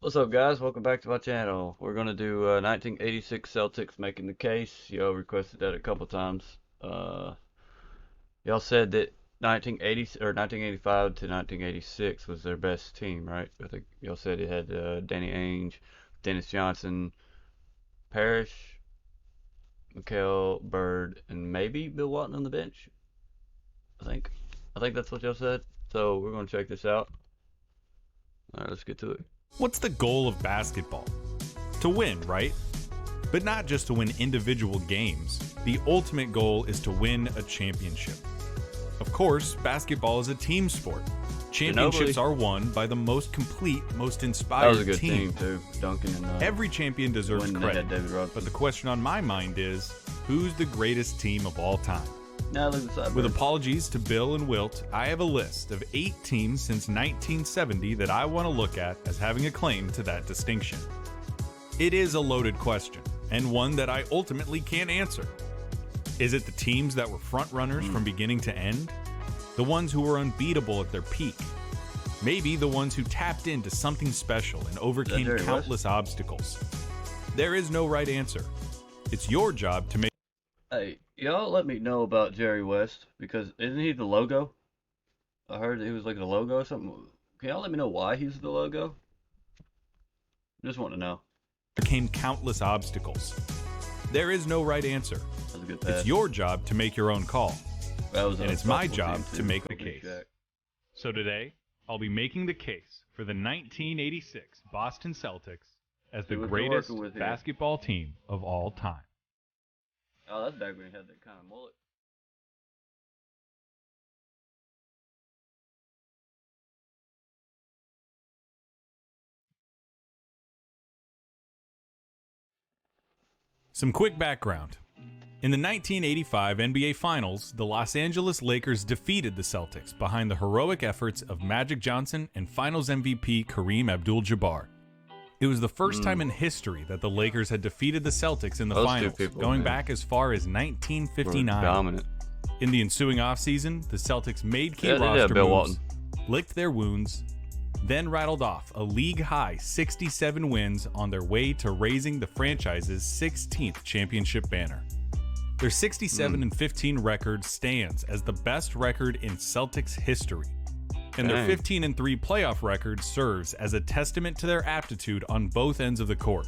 What's up, guys? Welcome back to my channel. We're gonna do 1986 Celtics making the case. Y'all requested that a couple times. Y'all said that 1980 or 1985 to 1986 was their best team, right? I think y'all said it had Danny Ainge, Dennis Johnson, Parrish, Mikhail, Bird, and maybe Bill Walton on the bench. I think. I think that's what y'all said. So we're gonna check this out. All right, let's get to it. What's the goal of basketball? To win, right? But not just to win individual games. The ultimate goal is to win a championship. Of course, basketball is a team sport. Championships are won by the most complete, most inspired That was a good team. team too. Duncan and Every champion deserves credit. But the question on my mind is, who's the greatest team of all time? Now look at the side. With apologies to Bill and Wilt, I have a list of 8 teams since 1970 that I want to look at as having a claim to that distinction. It is a loaded question, and one that I ultimately can't answer. Is it the teams that were front runners from beginning to end? The ones who were unbeatable at their peak? Maybe the ones who tapped into something special and overcame countless obstacles? There is no right answer. It's your job to make. Hey, y'all let me know about Jerry West, because isn't he the logo? I heard he was like the logo or something. Can y'all let me know why he's the logo? Just want to know. Overcame countless obstacles. There is no right answer. That was a good pass. It's your job to make your own call. And it's my job to make the case. So today, I'll be making the case for the 1986 Boston Celtics as the greatest basketball team of all time. Oh, that's back when he had that kind of mullet. Some quick background. In the 1985 NBA Finals, the Los Angeles Lakers defeated the Celtics behind the heroic efforts of Magic Johnson and Finals MVP Kareem Abdul-Jabbar. It was the first time in history that the Lakers had defeated the Celtics in the finals, going back as far as 1959. Dominant. In the ensuing offseason, the Celtics made key roster moves, licked their wounds, then rattled off a league-high 67 wins on their way to raising the franchise's 16th championship banner. Their 67-15 record stands as the best record in Celtics history. And their 15-3 playoff record serves as a testament to their aptitude on both ends of the court.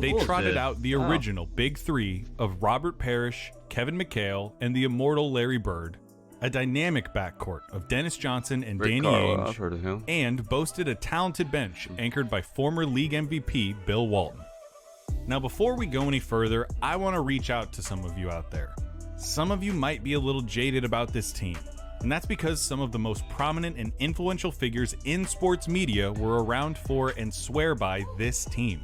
They trotted out the original Big Three of Robert Parrish, Kevin McHale, and the immortal Larry Bird, a dynamic backcourt of Dennis Johnson and Danny Ainge, and boasted a talented bench anchored by former league MVP Bill Walton. Now, before we go any further, I want to reach out to some of you out there. Some of you might be a little jaded about this team. And that's because some of the most prominent and influential figures in sports media were around for and swear by this team.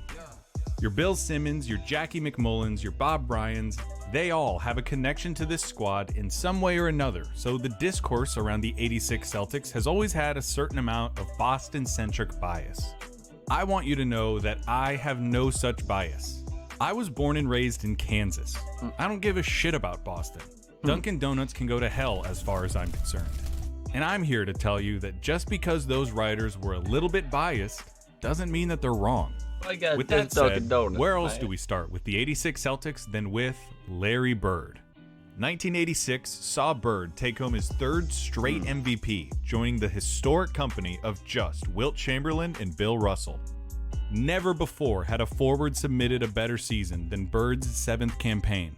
Your Bill Simmons, your Jackie McMullins, your Bob Bryans, they all have a connection to this squad in some way or another, so the discourse around the '86 Celtics has always had a certain amount of Boston-centric bias. I want you to know that I have no such bias. I was born and raised in Kansas. I don't give a shit about Boston. Dunkin' Donuts can go to hell as far as I'm concerned. And I'm here to tell you that just because those writers were a little bit biased doesn't mean that they're wrong. With that said, where else do we start with the '86 Celtics than with Larry Bird? 1986 saw Bird take home his 3rd straight MVP, joining the historic company of just Wilt Chamberlain and Bill Russell. Never before had a forward submitted a better season than Bird's 7th campaign.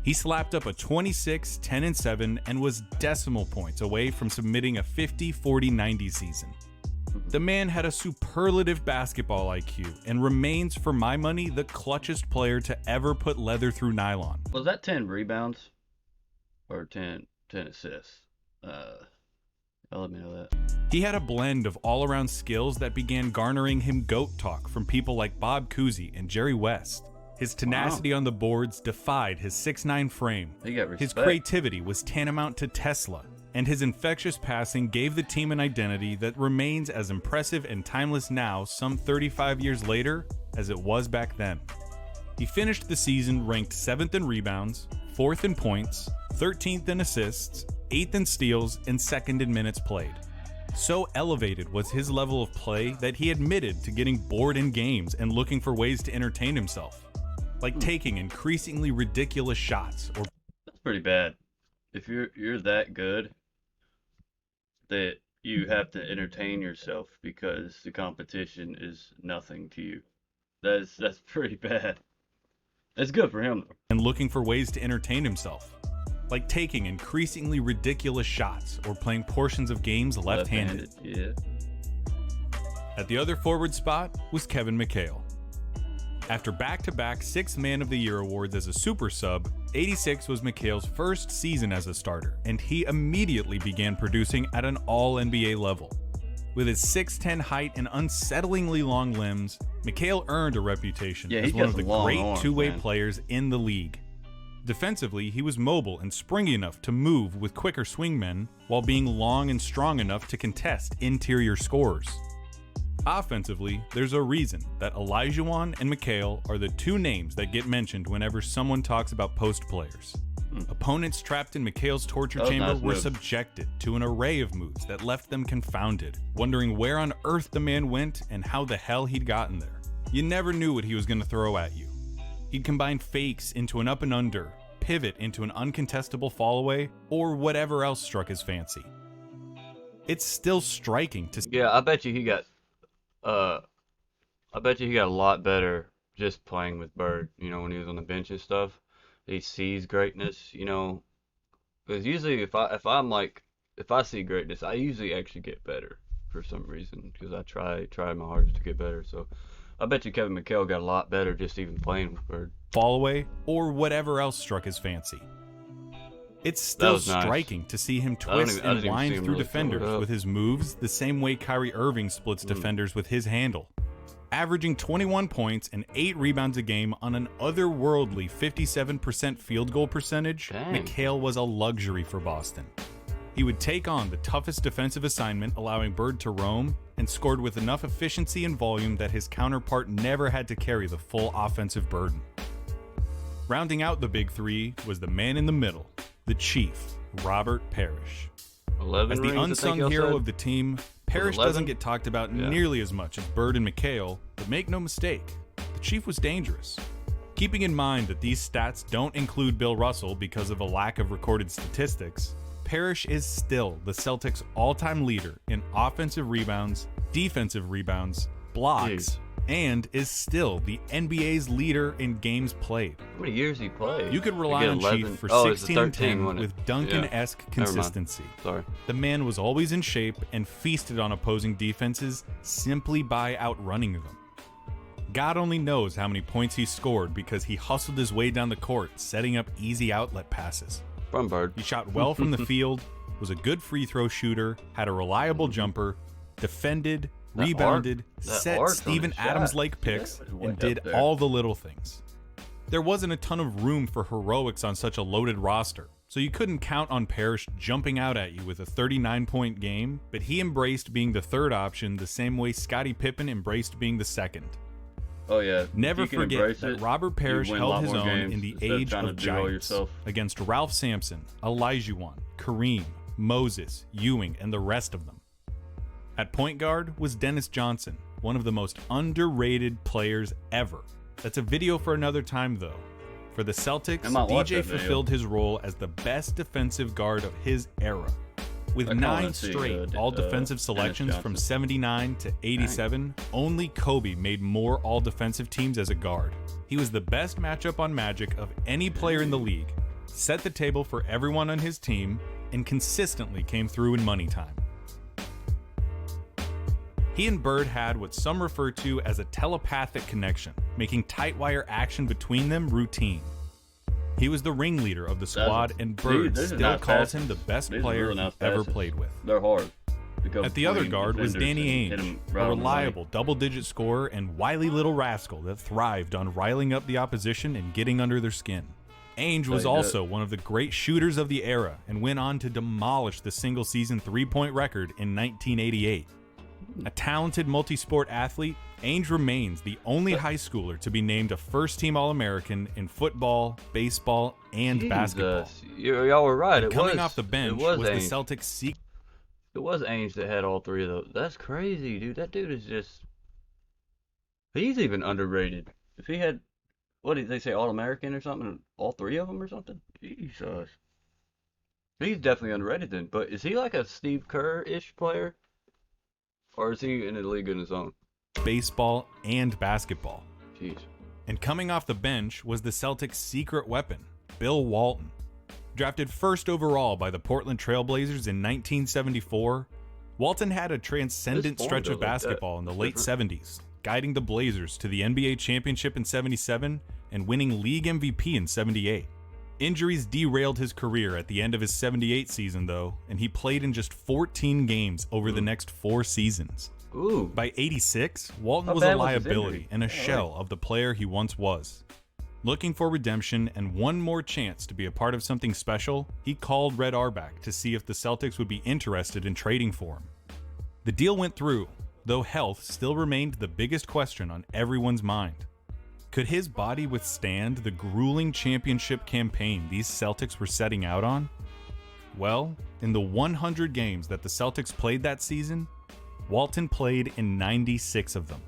He slapped up a 26, 10-7 and was decimal points away from submitting a 50, 40, 90 season. The man had a superlative basketball IQ and remains, for my money, the clutchest player to ever put leather through nylon. Was that 10 rebounds? Or 10 assists? Let me know that. He had a blend of all-around skills that began garnering him GOAT talk from people like Bob Cousy and Jerry West. His tenacity on the boards defied his 6'9" frame. His creativity was tantamount to Tesla, and his infectious passing gave the team an identity that remains as impressive and timeless now, some 35 years later, as it was back then. He finished the season ranked 7th in rebounds, 4th in points, 13th in assists, 8th in steals, and 2nd in minutes played. So elevated was his level of play that he admitted to getting bored in games and looking for ways to entertain himself, like taking increasingly ridiculous shots or... That's pretty bad. If you're that good that you have to entertain yourself because the competition is nothing to you. That's pretty bad. That's good for him though. And looking for ways to entertain himself, like taking increasingly ridiculous shots or playing portions of games left-handed. Yeah. At the other forward spot was Kevin McHale. After back-to-back 6th Man of the Year awards as a super sub, 86 was McHale's first season as a starter, and he immediately began producing at an all-NBA level. With his 6'10" height and unsettlingly long limbs, McHale earned a reputation as one of the great two-way players in the league. Defensively, he was mobile and springy enough to move with quicker swingmen, while being long and strong enough to contest interior scorers. Offensively, there's a reason that Olajuwon and McHale are the two names that get mentioned whenever someone talks about post players. Opponents trapped in McHale's torture chamber were subjected to an array of moves that left them confounded, wondering where on earth the man went and how the hell he'd gotten there. You never knew what he was going to throw at you. He'd combine fakes into an up and under, pivot into an uncontestable fallaway, or whatever else struck his fancy. It's still striking to see. Yeah, I bet you he got a lot better just playing with Bird, when he was on the bench and stuff. He sees greatness, because usually if I see greatness, I usually actually get better for some reason, because I try my hardest to get better. So I bet you Kevin McHale got a lot better just even playing with Bird. Fallaway or whatever else struck his fancy. It's still striking to see him twist and wind through defenders with his moves the same way Kyrie Irving splits defenders with his handle. Averaging 21 points and 8 rebounds a game on an otherworldly 57% field goal percentage, McHale was a luxury for Boston. He would take on the toughest defensive assignment, allowing Bird to roam, and scored with enough efficiency and volume that his counterpart never had to carry the full offensive burden. Rounding out the big three was the man in the middle, the Chief, Robert Parrish. As the unsung hero of the team, Parrish doesn't get talked about nearly as much as Bird and McHale, but make no mistake, the Chief was dangerous. Keeping in mind that these stats don't include Bill Russell because of a lack of recorded statistics, Parrish is still the Celtics' all-time leader in offensive rebounds, defensive rebounds, blocks, and is still the NBA's leader in games played. How many years he played? You could rely on Chief for 16 and 10 with Duncan-esque consistency. Sorry. The man was always in shape and feasted on opposing defenses simply by outrunning them. God only knows how many points he scored because he hustled his way down the court, setting up easy outlet passes. From Bird. He shot well from the field, was a good free throw shooter, had a reliable jumper, defended, rebounded, set Steven Adams-like picks, and did all the little things. There wasn't a ton of room for heroics on such a loaded roster, so you couldn't count on Parrish jumping out at you with a 39-point game, but he embraced being the third option the same way Scottie Pippen embraced being the second. Oh yeah. Never forget that Robert Parrish held his own in the age of giants against Ralph Sampson, Olajuwon, Kareem, Moses, Ewing, and the rest of them. At point guard was Dennis Johnson, one of the most underrated players ever. That's a video for another time though. For the Celtics, DJ fulfilled his role as the best defensive guard of his era. With 9 straight all-defensive selections from 79 to 87, only Kobe made more all-defensive teams as a guard. He was the best matchup on Magic of any player in the league, set the table for everyone on his team, and consistently came through in money time. He and Bird had what some refer to as a telepathic connection, making tight wire action between them routine. He was the ringleader of the squad, and Bird still calls him the best player he ever played with. They're hard. At the other guard was Danny Ainge, a reliable double-digit scorer and wily little rascal that thrived on riling up the opposition and getting under their skin. Ainge was also one of the great shooters of the era and went on to demolish the single-season three-point record in 1988. A talented multi-sport athlete, Ainge remains the only high schooler to be named a first-team All-American in football, baseball, and basketball. Y'all were right. Coming off the bench was the Celtics' It was Ainge that had all three of those. That's crazy, dude. That dude is just. He's even underrated. If he had, what did they say, All American or something? All three of them or something? Jesus. He's definitely underrated then. But is he like a Steve Kerr-ish player? Or is he in a league in his own? Baseball and basketball. Jeez. And coming off the bench was the Celtics' secret weapon, Bill Walton. Drafted first overall by the Portland Trailblazers in 1974, Walton had a transcendent stretch of basketball in the late 70s, guiding the Blazers to the NBA championship in 77 and winning league MVP in 78. Injuries derailed his career at the end of his 78 season, though, and he played in just 14 games over the next 4 seasons. Ooh. By 86, Walton was a liability and a shell of the player he once was. Looking for redemption and one more chance to be a part of something special, he called Red Auerbach to see if the Celtics would be interested in trading for him. The deal went through, though health still remained the biggest question on everyone's mind. Could his body withstand the grueling championship campaign these Celtics were setting out on? Well, in the 100 games that the Celtics played that season, Walton played in 96 of them.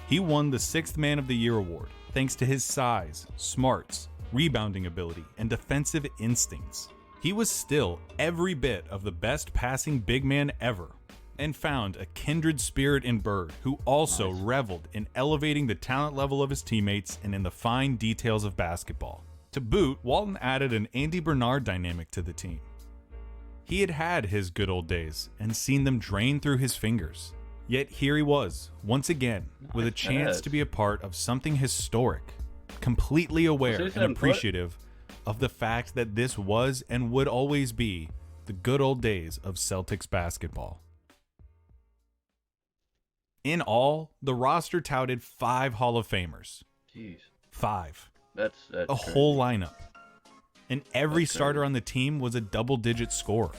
He won the 6th Man of the Year award thanks to his size, smarts, rebounding ability, and defensive instincts. He was still every bit of the best passing big man ever, and found a kindred spirit in Bird, who also reveled in elevating the talent level of his teammates and in the fine details of basketball. To boot, Walton added an Andy Bernard dynamic to the team. He had had his good old days and seen them drain through his fingers. Yet here he was, once again, with a chance to be a part of something historic, completely aware and appreciative of the fact that this was and would always be the good old days of Celtics basketball. In all, the roster touted 5 Hall of Famers. Jeez. 5. That's a crazy. whole lineup. And every starter on the team was a double-digit scorer.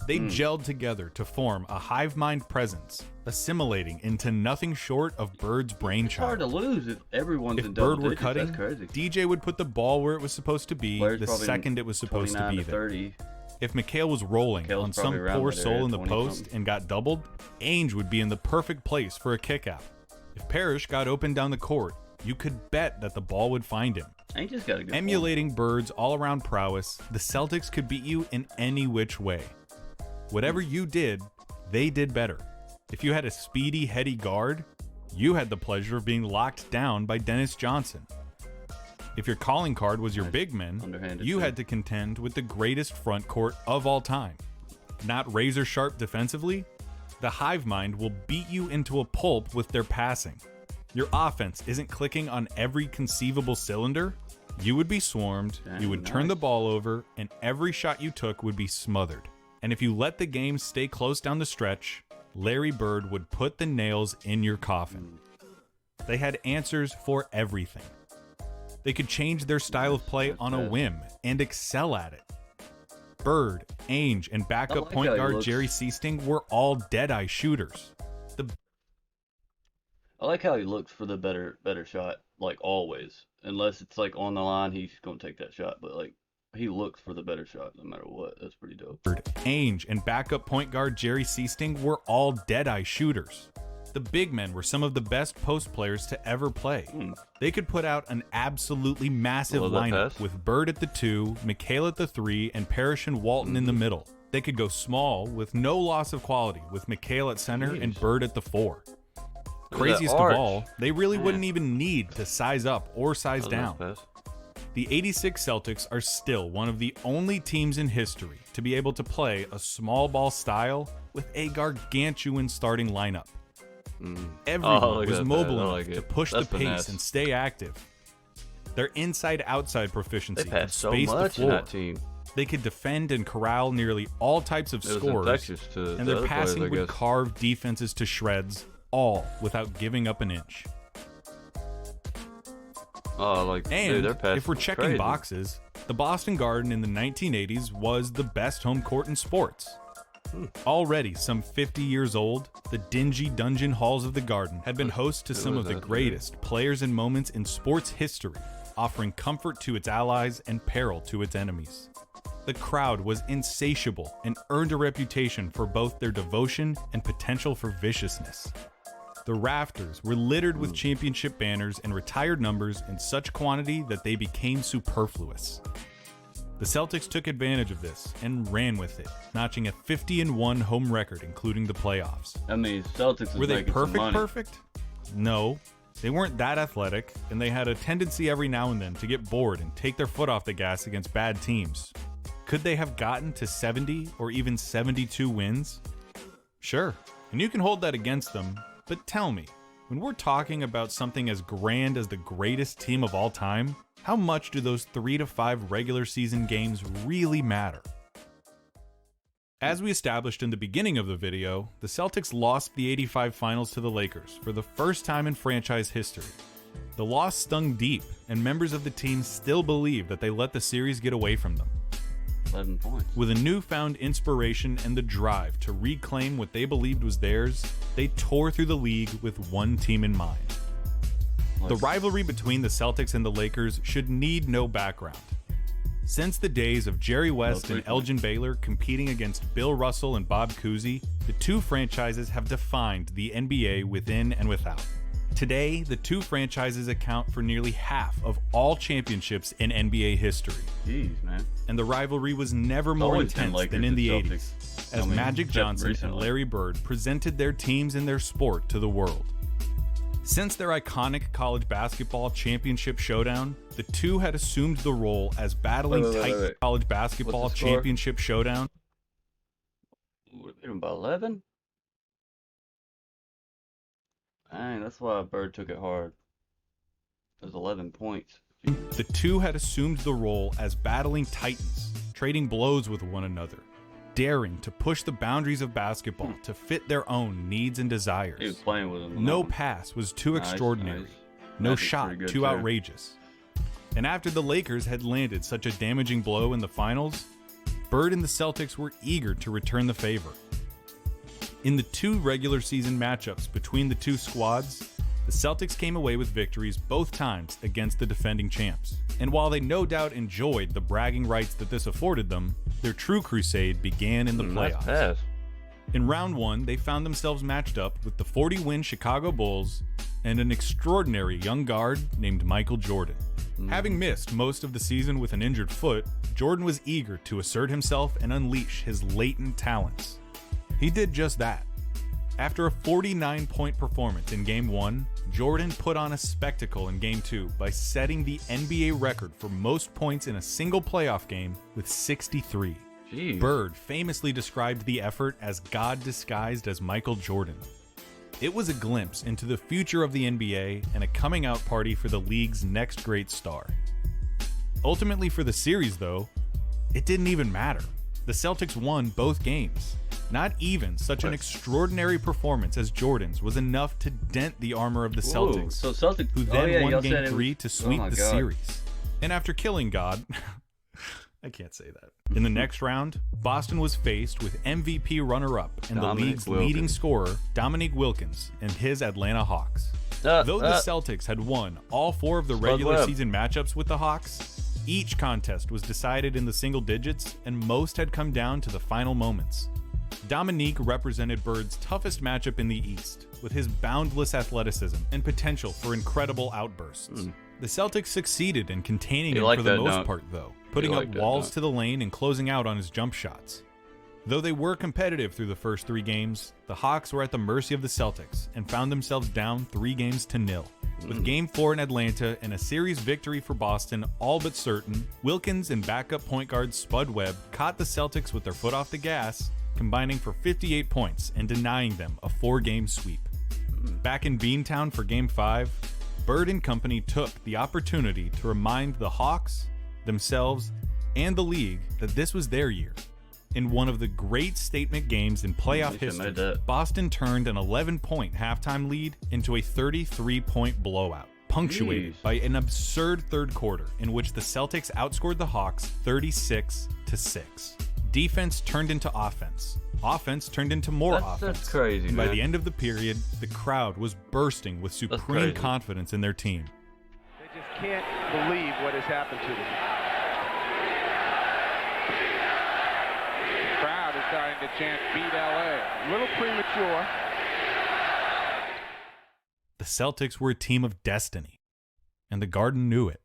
They gelled together to form a hive mind presence, assimilating into nothing short of Bird's brainchild. It's hard to lose if everyone's in double digits. Bird were cutting, That's crazy. DJ would put the ball where it was supposed to be the second it was supposed to be there. 30. If McHale was rolling on some poor soul in the post and got doubled, Ainge would be in the perfect place for a kickout. If Parrish got open down the court, you could bet that the ball would find him. Ainge just got a good Emulating Bird's all-around prowess, the Celtics could beat you in any which way. Whatever you did, they did better. If you had a speedy, heady guard, you had the pleasure of being locked down by Dennis Johnson. If your calling card was your big men, you had to contend with the greatest front court of all time. Not razor sharp defensively, the hive mind will beat you into a pulp with their passing. Your offense isn't clicking on every conceivable cylinder, you would be swarmed, you would turn the ball over, and every shot you took would be smothered. And if you let the game stay close down the stretch, Larry Bird would put the nails in your coffin. They had answers for everything. They could change their style of play on a whim and excel at it. Bird, Ainge, and backup point guard Jerry Seasting were all dead-eye shooters. I like how he looks for the better shot, like always. Unless it's like on the line, he's gonna take that shot. But like he looks for the better shot no matter what. That's pretty dope. Bird, Ainge, and backup point guard Jerry Seasting were all dead-eye shooters. The big men were some of the best post players to ever play. They could put out an absolutely massive lineup with Bird at the 2, McHale at the 3, and Parrish and Walton in the middle. They could go small with no loss of quality with McHale at center and Bird at the 4. Craziest of all, they really wouldn't even need to size up or size down. The 86 Celtics are still one of the only teams in history to be able to play a small ball style with a gargantuan starting lineup. Everyone was mobile enough to push the pace and stay active. Their inside-outside proficiency could space the floor. They could defend and corral nearly all types of scorers, and their passing would carve defenses to shreds, all without giving up an inch. If we're checking boxes, the Boston Garden in the 1980s was the best home court in sports. Already some 50 years old, the dingy dungeon halls of the Garden had been host to some of the greatest players and moments in sports history, offering comfort to its allies and peril to its enemies. The crowd was insatiable and earned a reputation for both their devotion and potential for viciousness. The rafters were littered with championship banners and retired numbers in such quantity that they became superfluous. The Celtics took advantage of this and ran with it, notching a 50-1 home record, including the playoffs. I mean, Celtics were they perfect? Perfect? No. They weren't that athletic, and they had a tendency every now and then to get bored and take their foot off the gas against bad teams. Could they have gotten to 70 or even 72 wins? Sure, and you can hold that against them, but tell me, when we're talking about something as grand as the greatest team of all time, how much do those 3 to 5 regular season games really matter? As we established in the beginning of the video, the Celtics lost the '85 finals to the Lakers for the first time in franchise history. The loss stung deep, and members of the team still believe that they let the series get away from them. 11 points. With a newfound inspiration and the drive to reclaim what they believed was theirs, they tore through the league with one team in mind. The rivalry between the Celtics and the Lakers should need no background. Since the days of Jerry West and Elgin Baylor competing against Bill Russell and Bob Cousy, the two franchises have defined the NBA within and without. Today, the two franchises account for nearly half of all championships in NBA history. Jeez, man. And the rivalry was never more intense than in the 80s, as Magic Johnson and Larry Bird presented their teams and their sport to the world. Since their iconic college basketball championship showdown, the two had assumed the role as battling tight college basketball championship showdown. Beat them by 11? Dang, that's why Bird took it hard. It was 11 points. The two had assumed the role as battling titans, trading blows with one another, daring to push the boundaries of basketball to fit their own needs and desires. He was playing with them. No pass was too extraordinary. No shot too outrageous. And after the Lakers had landed such a damaging blow in the finals, Bird and the Celtics were eager to return the favor. In the two regular season matchups between the two squads, the Celtics came away with victories both times against the defending champs. And while they no doubt enjoyed the bragging rights that this afforded them, their true crusade began in the playoffs. In round one, they found themselves matched up with the 40-win Chicago Bulls and an extraordinary young guard named Michael Jordan. Having missed most of the season with an injured foot, Jordan was eager to assert himself and unleash his latent talents. He did just that. After a 49-point performance in Game 1, Jordan put on a spectacle in Game 2 by setting the NBA record for most points in a single playoff game with 63. Jeez. Bird famously described the effort as God disguised as Michael Jordan. It was a glimpse into the future of the NBA and a coming out party for the league's next great star. Ultimately for the series, though, it didn't even matter. The Celtics won both games. Not even such an extraordinary performance as Jordan's was enough to dent the armor of the Celtics, who then won Game 3 to sweep the series. And after killing God, I can't say that. In the next round, Boston was faced with MVP runner-up and the league's leading scorer, Dominique Wilkins, and his Atlanta Hawks. Though the Celtics had won all 4 of the regular season matchups with the Hawks, each contest was decided in the single digits, and most had come down to the final moments. Dominique represented Bird's toughest matchup in the East, with his boundless athleticism and potential for incredible outbursts. The Celtics succeeded in containing him for the most part, though, putting up walls to the lane and closing out on his jump shots. Though they were competitive through the first 3 games, the Hawks were at the mercy of the Celtics and found themselves down 3-0. With Game 4 in Atlanta and a series victory for Boston all but certain, Wilkins and backup point guard Spud Webb caught the Celtics with their foot off the gas, combining for 58 points and denying them a 4-game sweep. Back in Beantown for Game 5, Bird and company took the opportunity to remind the Hawks, themselves, and the league that this was their year. In one of the great statement games in playoff history, Boston turned an 11-point halftime lead into a 33-point blowout, punctuated by an absurd third quarter in which the Celtics outscored the Hawks 36-6. Defense turned into offense. Offense turned into more offense. That's crazy, and man. By the end of the period, the crowd was bursting with supreme confidence in their team. They just can't believe what has happened to them. starting to chant beat LA. A little premature. The Celtics were a team of destiny, and the Garden knew it.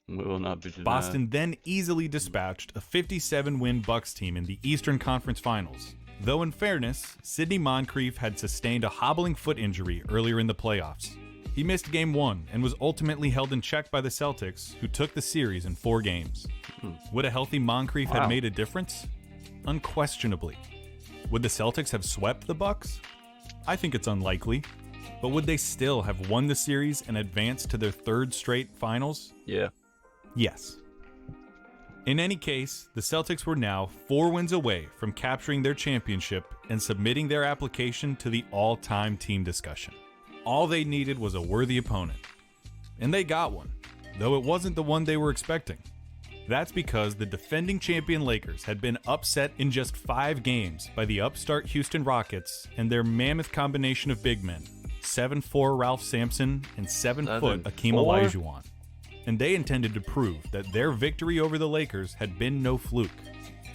We will not be denied. Boston then easily dispatched a 57-win Bucks team in the Eastern Conference Finals. Though in fairness, Sidney Moncrief had sustained a hobbling foot injury earlier in the playoffs. He missed Game 1 and was ultimately held in check by the Celtics, who took the series in 4 games. Would a healthy Moncrief have made a difference? Unquestionably. Would the Celtics have swept the Bucks? I think it's unlikely. But would they still have won the series and advanced to their 3rd straight finals? Yeah. Yes. In any case, the Celtics were now 4 wins away from capturing their championship and submitting their application to the all-time team discussion. All they needed was a worthy opponent. And they got one, though it wasn't the one they were expecting. That's because the defending champion Lakers had been upset in just 5 games by the upstart Houston Rockets and their mammoth combination of big men, 7'4" Ralph Sampson and 7-foot Akeem Olajuwon. And they intended to prove that their victory over the Lakers had been no fluke.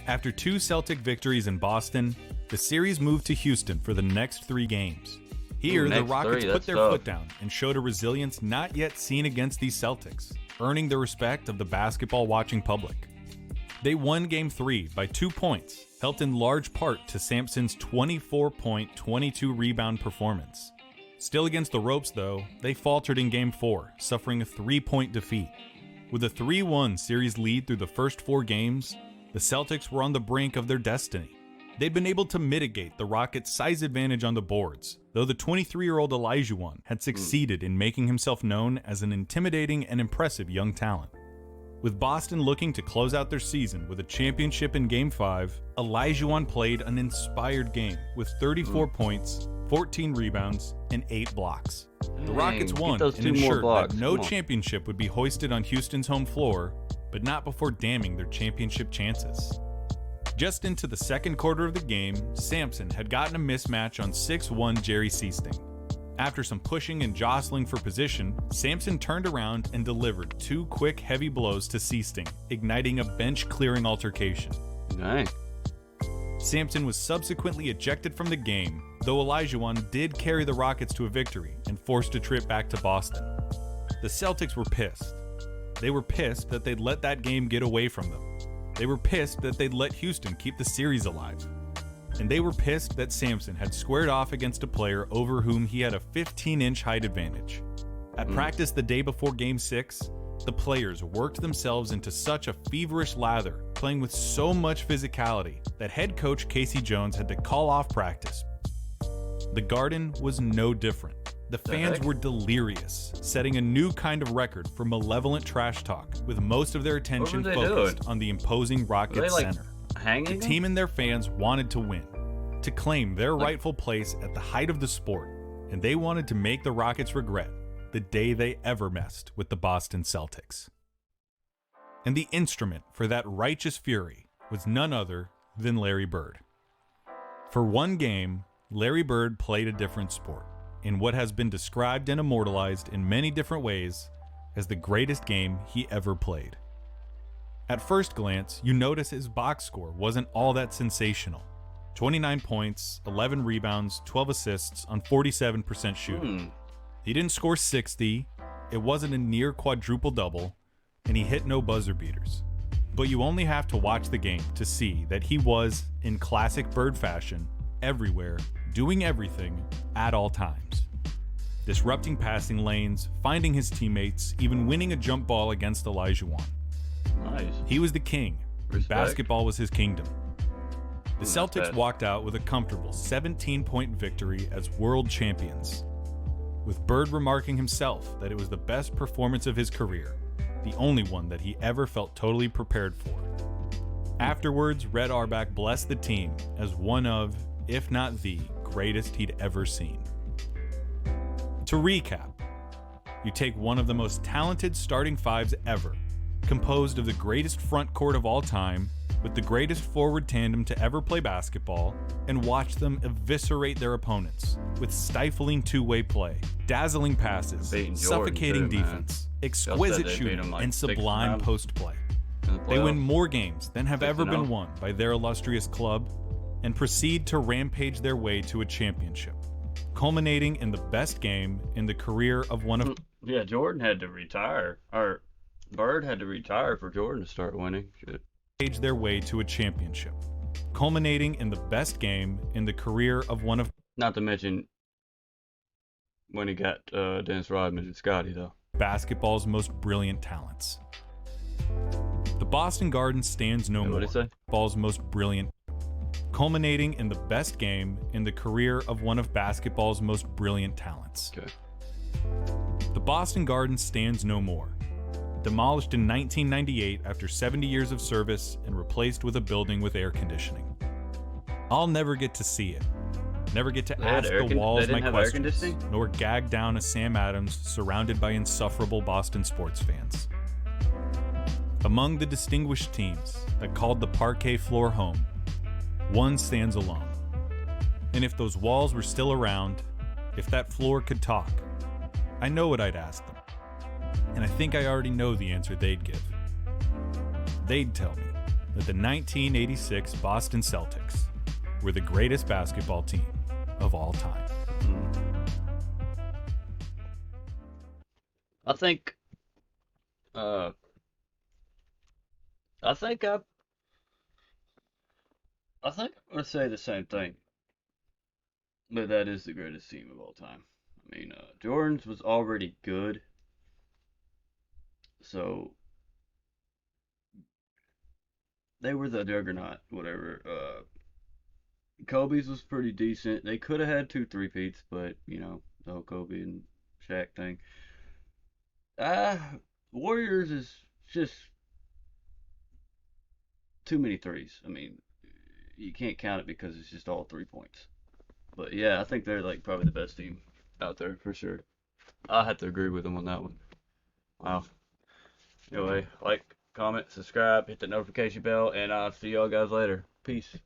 After 2 Celtic victories in Boston, the series moved to Houston for the next 3 games. Here, the Rockets put their foot down and showed a resilience not yet seen against these Celtics, earning the respect of the basketball-watching public. They won Game 3 by 2 points, helped in large part to Sampson's 24-point, 22-rebound performance. Still against the ropes, though, they faltered in Game 4, suffering a 3-point defeat. With a 3-1 series lead through the first 4 games, the Celtics were on the brink of their destiny. They'd been able to mitigate the Rockets' size advantage on the boards, though the 23-year-old Olajuwon had succeeded in making himself known as an intimidating and impressive young talent. With Boston looking to close out their season with a championship in Game 5, Olajuwon played an inspired game with 34 points, 14 rebounds, and 8 blocks. The Rockets won and ensured that no championship would be hoisted on Houston's home floor, but not before damning their championship chances. Just into the second quarter of the game, Sampson had gotten a mismatch on 6'1" Jerry Seasting. After some pushing and jostling for position, Sampson turned around and delivered 2 quick, heavy blows to Seasting, igniting a bench-clearing altercation. Nice. Sampson was subsequently ejected from the game, though Olajuwon did carry the Rockets to a victory and forced a trip back to Boston. The Celtics were pissed. They were pissed that they'd let that game get away from them. They were pissed that they'd let Houston keep the series alive. And they were pissed that Sampson had squared off against a player over whom he had a 15-inch height advantage. At practice the day before Game 6, the players worked themselves into such a feverish lather, playing with so much physicality, that head coach Casey Jones had to call off practice. The Garden was no different. The fans were delirious, setting a new kind of record for malevolent trash talk, with most of their attention focused on the imposing Rockets center. The team and their fans wanted to win, to claim their rightful place at the height of the sport, and they wanted to make the Rockets regret the day they ever messed with the Boston Celtics. And the instrument for that righteous fury was none other than Larry Bird. For one game, Larry Bird played a different sport, in what has been described and immortalized in many different ways as the greatest game he ever played. At first glance, you notice his box score wasn't all that sensational. 29 points, 11 rebounds, 12 assists on 47% shooting. He didn't score 60, it wasn't a near quadruple double, and he hit no buzzer beaters. But you only have to watch the game to see that he was, in classic Bird fashion, everywhere, doing everything, at all times. Disrupting passing lanes, finding his teammates, even winning a jump ball against Olajuwon. Nice. He was the king. Basketball was his kingdom. The Celtics walked out with a comfortable 17-point victory as world champions, with Bird remarking himself that it was the best performance of his career, the only one that he ever felt totally prepared for. Afterwards, Red Auerbach blessed the team as one of, if not the, greatest he'd ever seen. To recap, you take one of the most talented starting fives ever, composed of the greatest front court of all time, with the greatest forward tandem to ever play basketball, and watch them eviscerate their opponents with stifling two-way play, dazzling passes, suffocating defense, exquisite shooting, and sublime post play. They win more games than have ever been won by their illustrious club, and proceed to rampage their way to a championship, culminating in the best game in the career of one of... Yeah, Jordan had to retire, or Bird had to retire for Jordan to start winning. Shit. Their way to a championship, culminating in the best game in the career of one of... Not to mention when he got Dennis Rodman and Scotty, though. Basketball's most brilliant talents. The Boston Garden stands no more. Basketball's most brilliant, culminating in the best game in the career of one of basketball's most brilliant talents. Okay. The Boston Garden stands no more. Demolished in 1998 after 70 years of service and replaced with a building with air conditioning. I'll never get to see it. Never get to ask the walls my questions, nor gag down a Sam Adams surrounded by insufferable Boston sports fans. Among the distinguished teams that called the parquet floor home, one stands alone. And if those walls were still around, if that floor could talk, I know what I'd ask them. And I think I already know the answer they'd give. They'd tell me that the 1986 Boston Celtics were the greatest basketball team of all time. I think I'm gonna say the same thing. But that is the greatest team of all time. I mean, Jordan's was already good. So they were the juggernaut, whatever. Kobe's was pretty decent. They could have had 2 3-peats, but you know, the whole Kobe and Shaq thing. Warriors is just too many threes. I mean, you can't count it because it's just all 3 points. But yeah, I think they're like probably the best team out there for sure. I have to agree with them on that one. Wow. Anyway, like, comment, subscribe, hit the notification bell, and I'll see y'all guys later. Peace.